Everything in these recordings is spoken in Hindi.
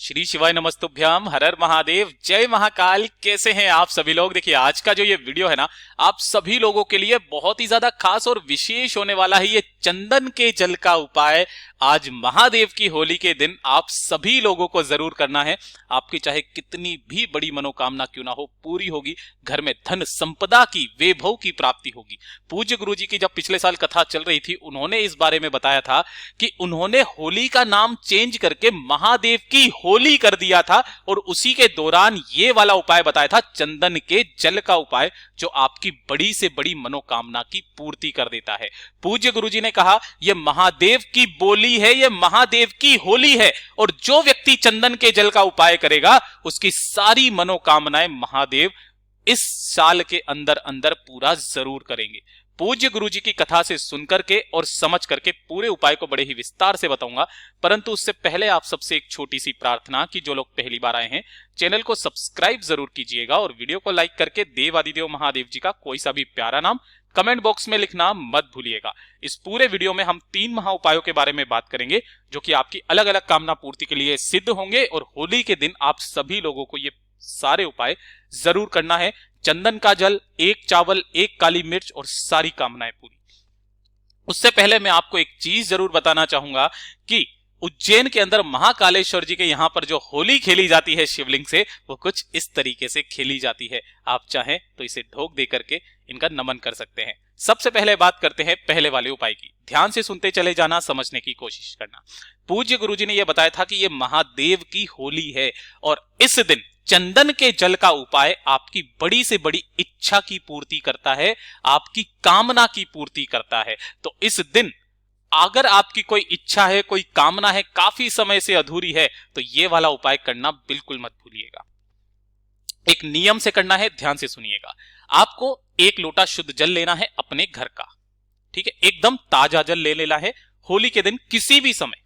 श्री शिवाय नमस्तुभ्याम, हर हर महादेव, जय महाकाल। कैसे हैं आप सभी लोग। देखिए आज का जो ये वीडियो है ना, आप सभी लोगों के लिए बहुत ही ज्यादा खास और विशेष होने वाला है। ये चंदन के जल का उपाय आज महादेव की होली के दिन आप सभी लोगों को जरूर करना है। आपकी चाहे कितनी भी बड़ी मनोकामना क्यों ना हो, पूरी होगी। घर में धन संपदा की, वैभव की प्राप्ति होगी। पूज्य गुरु जी की जब पिछले साल कथा चल रही थी, उन्होंने इस बारे में बताया था कि उन्होंने होली का नाम चेंज करके महादेव की होली कर दिया था और उसी के दौरान ये वाला उपाय बताया था, चंदन के जल का उपाय, जो आपकी बड़ी से बड़ी मनोकामना की पूर्ति कर देता है। पूज्य गुरुजी ने कहा यह महादेव की बोली है, यह महादेव की होली है और जो व्यक्ति चंदन के जल का उपाय करेगा उसकी सारी मनोकामनाएं महादेव इस साल के अंदर अंदर पूरा जरूर करेंगे। पूज्य गुरुजी की कथा से सुनकर के और समझ करके पूरे उपाय को बड़े ही विस्तार से बताऊंगा, परंतु उससे पहले आप सबसे एक छोटी सी प्रार्थना कि जो लोग पहली बार आए हैं चैनल को सब्सक्राइब जरूर कीजिएगा और वीडियो को लाइक करके देवादिदेव महादेव जी का कोई सा भी प्यारा नाम कमेंट बॉक्स में लिखना मत भूलिएगा। इस पूरे वीडियो में हम 3 महा उपायों के बारे में बात करेंगे जो कि आपकी अलग अलग कामना पूर्ति के लिए सिद्ध होंगे और होली के दिन आप सभी लोगों को ये सारे उपाय जरूर करना है। चंदन का जल, 1 चावल, 1 काली मिर्च और सारी कामनाएं पूरी। उससे पहले मैं आपको एक चीज जरूर बताना चाहूंगा कि उज्जैन के अंदर महाकालेश्वर जी के यहां पर जो होली खेली जाती है शिवलिंग से, वो कुछ इस तरीके से खेली जाती है। आप चाहें तो इसे ढोक दे करके इनका नमन कर सकते हैं। सबसे पहले बात करते हैं पहले वाले उपाय की। ध्यान से सुनते चले जाना, समझने की कोशिश करना। पूज्य गुरुजी ने यह बताया था कि यह महादेव की होली है और इस दिन चंदन के जल का उपाय आपकी बड़ी से बड़ी इच्छा की पूर्ति करता है, आपकी कामना की पूर्ति करता है। तो इस दिन अगर आपकी कोई इच्छा है, कोई कामना है, काफी समय से अधूरी है, तो ये वाला उपाय करना बिल्कुल मत भूलिएगा। एक नियम से करना है, ध्यान से सुनिएगा। आपको 1 लोटा शुद्ध जल लेना है अपने घर का, ठीक है, एकदम ताजा जल ले लेना है। होली के दिन किसी भी समय,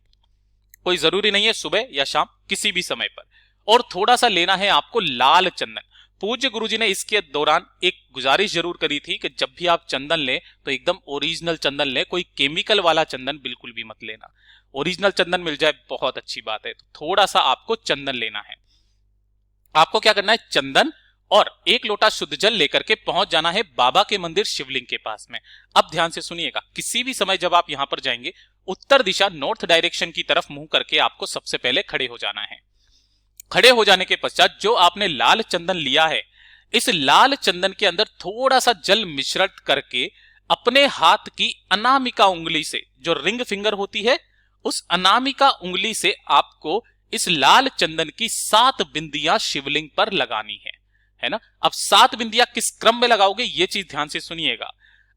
कोई जरूरी नहीं है सुबह या शाम, किसी भी समय पर। और थोड़ा सा लेना है आपको लाल चंदन। पूज्य गुरुजी ने इसके दौरान एक गुजारिश जरूर करी थी कि जब भी आप चंदन लें तो एकदम ओरिजिनल चंदन लें, कोई केमिकल वाला चंदन बिल्कुल भी मत लेना। ओरिजिनल चंदन मिल जाए बहुत अच्छी बात है। तो थोड़ा सा आपको चंदन लेना है। आपको क्या करना है, चंदन और 1 लोटा शुद्ध जल लेकर के पहुंच जाना है बाबा के मंदिर शिवलिंग के पास में। अब ध्यान से सुनिएगा, किसी भी समय जब आप यहां पर जाएंगे, उत्तर दिशा नॉर्थ डायरेक्शन की तरफ मुंह करके आपको सबसे पहले खड़े हो जाना है। खड़े हो जाने के पश्चात जो आपने लाल चंदन लिया है, इस लाल चंदन के अंदर थोड़ा सा जल मिश्रित करके अपने हाथ की अनामिका उंगली से, जो रिंग फिंगर होती है, उस अनामिका उंगली से आपको इस लाल चंदन की 7 बिंदियां शिवलिंग पर लगानी है ना। अब 7 बिंदियां किस क्रम में लगाओगे, ये चीज ध्यान से सुनिएगा।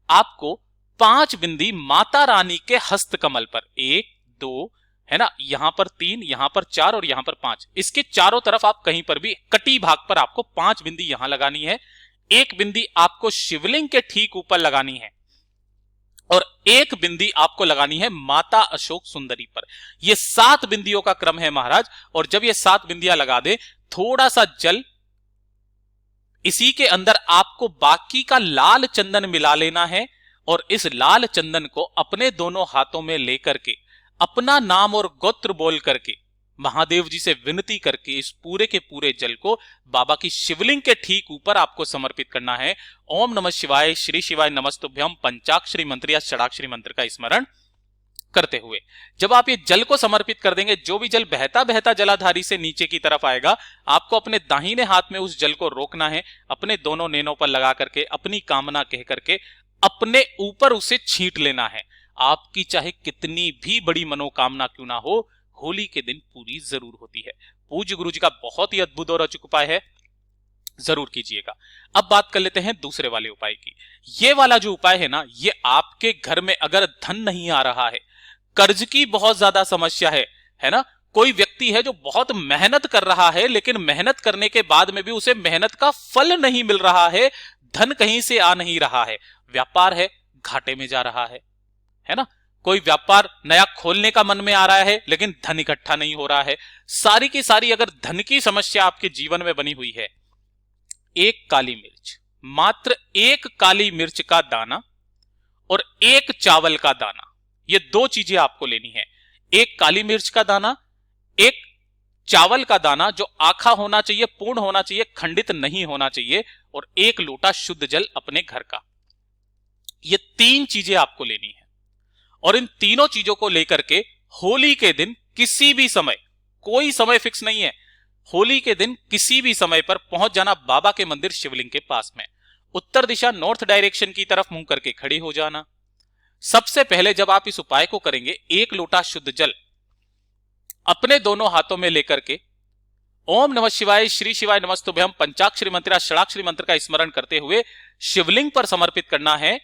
आपको 5 बिंदी माता रानी के हस्त कमल पर, 1 2 है ना, यहां पर 3, यहां पर 4 और यहां पर 5, इसके चारों तरफ आप कहीं पर भी कटी भाग पर आपको 5 बिंदी यहां लगानी है। 1 बिंदी आपको शिवलिंग के ठीक ऊपर लगानी है और 1 बिंदी आपको लगानी है माता अशोक सुंदरी पर। यह 7 बिंदियों का क्रम है महाराज। और जब ये 7 बिंदियां लगा दे, थोड़ा सा जल इसी के अंदर आपको बाकी का लाल चंदन मिला लेना है और इस लाल चंदन को अपने दोनों हाथों में लेकर के अपना नाम और गोत्र बोल करके महादेव जी से विनती करके इस पूरे के पूरे जल को बाबा की शिवलिंग के ठीक ऊपर आपको समर्पित करना है। ओम नमः शिवाय, श्री शिवाय नमस्तुभ्यम पंचाक्षरी मंत्र या षडाक्षरी मंत्र का स्मरण करते हुए जब आप ये जल को समर्पित कर देंगे, जो भी जल बहता बहता जलाधारी से नीचे की तरफ आएगा, आपको अपने दाहिने हाथ में उस जल को रोकना है, अपने दोनों नेनों पर लगा करके अपनी कामना कह करके अपने ऊपर उसे छींट लेना है। आपकी चाहे कितनी भी बड़ी मनोकामना क्यों ना हो, होली के दिन पूरी जरूर होती है। पूज्य गुरु जी का बहुत ही अद्भुत और अचूक उपाय है, जरूर कीजिएगा। अब बात कर लेते हैं दूसरे वाले उपाय की। ये वाला जो उपाय है ना, ये आपके घर में अगर धन नहीं आ रहा है, कर्ज की बहुत ज्यादा समस्या है ना, कोई व्यक्ति है जो बहुत मेहनत कर रहा है लेकिन मेहनत करने के बाद में भी उसे मेहनत का फल नहीं मिल रहा है, धन कहीं से आ नहीं रहा है, व्यापार है घाटे में जा रहा है ना, कोई व्यापार नया खोलने का मन में आ रहा है लेकिन धन इकट्ठा नहीं हो रहा है, सारी की सारी अगर धन की समस्या आपके जीवन में बनी हुई है, 1 काली मिर्च, मात्र 1 काली मिर्च का दाना और 1 चावल का दाना, ये 2 चीजें आपको लेनी है। 1 काली मिर्च का दाना, 1 चावल का दाना जो आखा होना चाहिए, पूर्ण होना चाहिए, खंडित नहीं होना चाहिए, और 1 लोटा शुद्ध जल अपने घर का। ये 3 चीजें आपको लेनी है, और इन तीनों चीजों को लेकर के होली के दिन किसी भी समय, कोई समय फिक्स नहीं है, होली के दिन किसी भी समय पर पहुंच जाना बाबा के मंदिर शिवलिंग के पास में। उत्तर दिशा नॉर्थ डायरेक्शन की तरफ मुंह करके खड़े हो जाना। सबसे पहले जब आप इस उपाय को करेंगे, 1 लोटा शुद्ध जल अपने दोनों हाथों में लेकर के ओम नमः शिवाय, श्री शिवाय नमस्तुभ्यम पंचाक्षरी मंत्र, षडाक्षरी मंत्र का स्मरण करते हुए शिवलिंग पर समर्पित करना है।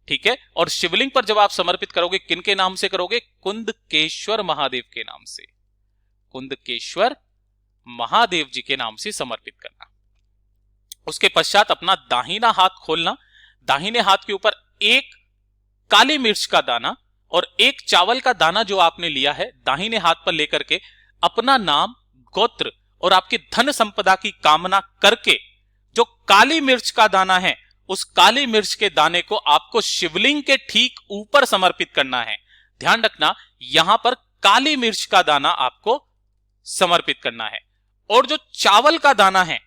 ठीक है, और शिवलिंग पर जब आप समर्पित करोगे, किन के नाम से करोगे? कुंदकेश्वर महादेव के नाम से, कुंदकेश्वर महादेव जी के नाम से समर्पित करना। उसके पश्चात अपना दाहिना हाथ खोलना, दाहिने हाथ के ऊपर 1 काली मिर्च का दाना और 1 चावल का दाना जो आपने लिया है दाहिने हाथ पर लेकर के अपना नाम, गोत्र और आपकी धन संपदा की कामना करके, जो काली मिर्च का दाना है उस काली मिर्च के दाने को आपको शिवलिंग के ठीक ऊपर समर्पित करना है। ध्यान रखना, यहां पर काली मिर्च का दाना आपको समर्पित करना है, और जो चावल का दाना है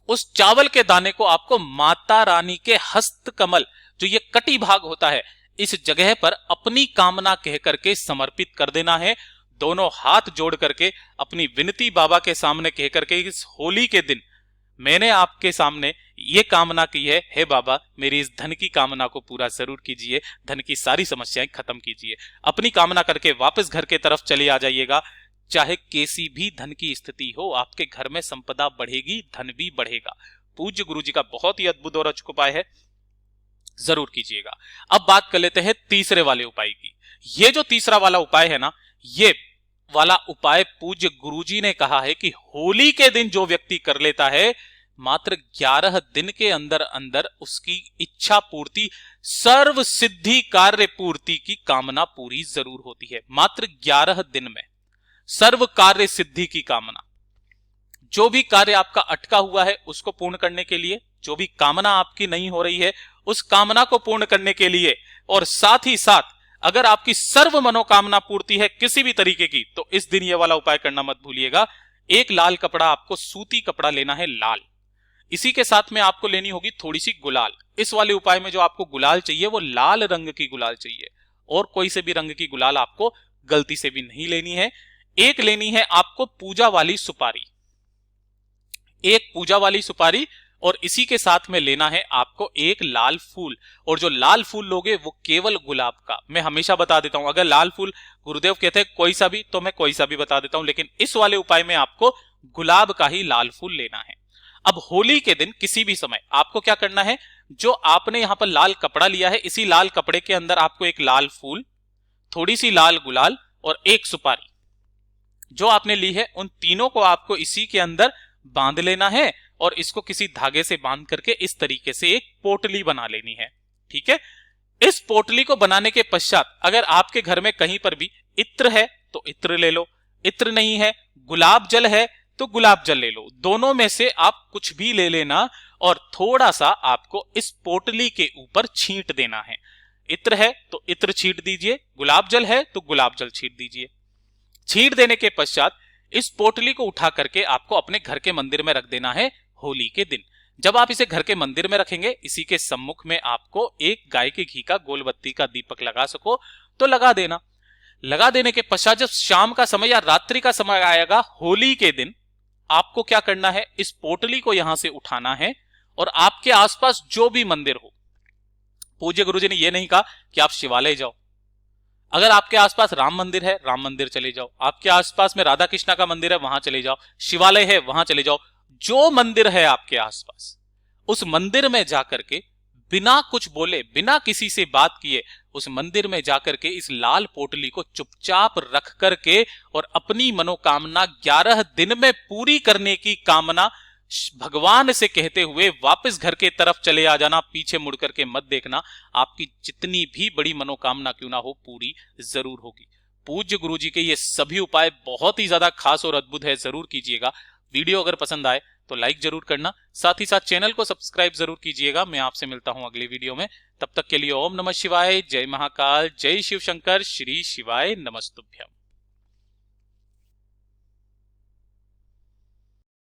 उस चावल के दाने को आपको माता रानी के हस्त कमल, जो ये कटी भाग होता है, इस जगह पर अपनी कामना कह करके समर्पित कर देना है। दोनों हाथ जोड़ करके अपनी विनती बाबा के सामने कह करके, इस होली के दिन मैंने आपके सामने ये कामना की है, हे बाबा मेरी इस धन की कामना को पूरा जरूर कीजिए, धन की सारी समस्याएं खत्म कीजिए। अपनी कामना करके वापस घर के तरफ चले आ जाइएगा। चाहे कैसी भी धन की स्थिति हो, आपके घर में संपदा बढ़ेगी, धन भी बढ़ेगा। पूज्य गुरु जी का बहुत ही अद्भुत और अचूक उपाय है, जरूर कीजिएगा। अब बात कर लेते हैं तीसरे वाले उपाय की। ये जो तीसरा वाला उपाय है ना, ये वाला उपाय पूज्य गुरुजी ने कहा है कि होली के दिन जो व्यक्ति कर लेता है, मात्र 11 दिन के अंदर अंदर उसकी इच्छा पूर्ति, सर्व सिद्धि कार्य पूर्ति की कामना पूरी जरूर होती है। मात्र 11 दिन में सर्व कार्य सिद्धि की कामना। जो भी कार्य आपका अटका हुआ है उसको पूर्ण करने के लिए, जो भी कामना आपकी नहीं हो रही है उस कामना को पूर्ण करने के लिए, और साथ ही साथ अगर आपकी सर्व मनोकामना पूर्ति है किसी भी तरीके की, तो इस दिन ये वाला उपाय करना मत भूलिएगा। 1 लाल कपड़ा, आपको सूती कपड़ा लेना है लाल। इसी के साथ में आपको लेनी होगी थोड़ी सी गुलाल। इस वाले उपाय में जो आपको गुलाल चाहिए वो लाल रंग की गुलाल चाहिए, और कोई से भी रंग की गुलाल आपको गलती से भी नहीं लेनी है। 1 लेनी है आपको पूजा वाली सुपारी, 1 पूजा वाली सुपारी, और इसी के साथ में लेना है आपको 1 लाल फूल। और जो लाल फूल लोगे वो केवल गुलाब का। मैं हमेशा बता देता हूं, अगर लाल फूल गुरुदेव कहते हैं कोई सा भी, तो मैं कोई सा भी बता देता हूं, लेकिन इस वाले उपाय में आपको गुलाब का ही लाल फूल लेना है। अब होली के दिन किसी भी समय आपको क्या करना है, जो आपने यहां पर लाल कपड़ा लिया है, इसी लाल कपड़े के अंदर आपको 1 लाल फूल, थोड़ी सी लाल गुलाल और 1 सुपारी जो आपने ली है, उन तीनों को आपको इसी के अंदर बांध लेना है, और इसको किसी धागे से बांध करके इस तरीके से एक पोटली बना लेनी है। ठीक है, इस पोटली को बनाने के पश्चात अगर आपके घर में कहीं पर भी इत्र है तो इत्र ले लो, इत्र नहीं है, गुलाब जल है तो गुलाब जल ले लो, दोनों में से आप कुछ भी ले लेना, और थोड़ा सा आपको इस पोटली के ऊपर छींट देना है। इत्र है तो इत्र छींट दीजिए, गुलाब जल है तो गुलाब जल छींट दीजिए। छींट देने के पश्चात इस पोटली को उठा करके आपको अपने घर के मंदिर में रख देना है होली के दिन। जब आप इसे घर के मंदिर में रखेंगे, इसी के सम्मुख में आपको 1 गाय के घी का गोलबत्ती का दीपक लगा सको तो लगा देना। लगा देने के पश्चात जब शाम का समय या रात्रि का समय आएगा होली के दिन, आपको क्या करना है, इस पोटली को यहां से उठाना है, और आपके आसपास जो भी मंदिर हो, पूज्य गुरुजी ने यह नहीं कहा कि आप शिवालय जाओ, अगर आपके आसपास राम मंदिर है राम मंदिर चले जाओ, आपके आसपास में राधा कृष्णा का मंदिर है वहां चले जाओ, शिवालय है वहां चले जाओ, जो मंदिर है आपके आसपास उस मंदिर में जाकर के बिना कुछ बोले, बिना किसी से बात किए, उस मंदिर में जाकर के इस लाल पोटली को चुपचाप रख करके और अपनी मनोकामना 11 दिन में पूरी करने की कामना भगवान से कहते हुए वापस घर के तरफ चले आ जाना। पीछे मुड़ करके मत देखना, आपकी जितनी भी बड़ी मनोकामना क्यों ना हो पूरी जरूर होगी। पूज्य गुरुजी के ये सभी उपाय बहुत ही ज्यादा खास और अद्भुत है, जरूर कीजिएगा। वीडियो अगर पसंद आए तो लाइक जरूर करना, साथ ही साथ चैनल को सब्सक्राइब जरूर कीजिएगा। मैं आपसे मिलता हूं अगले वीडियो में, तब तक के लिए ओम नमः शिवाय, जय महाकाल, जय शिव शंकर, श्री शिवाय नमस्तुभ्यम।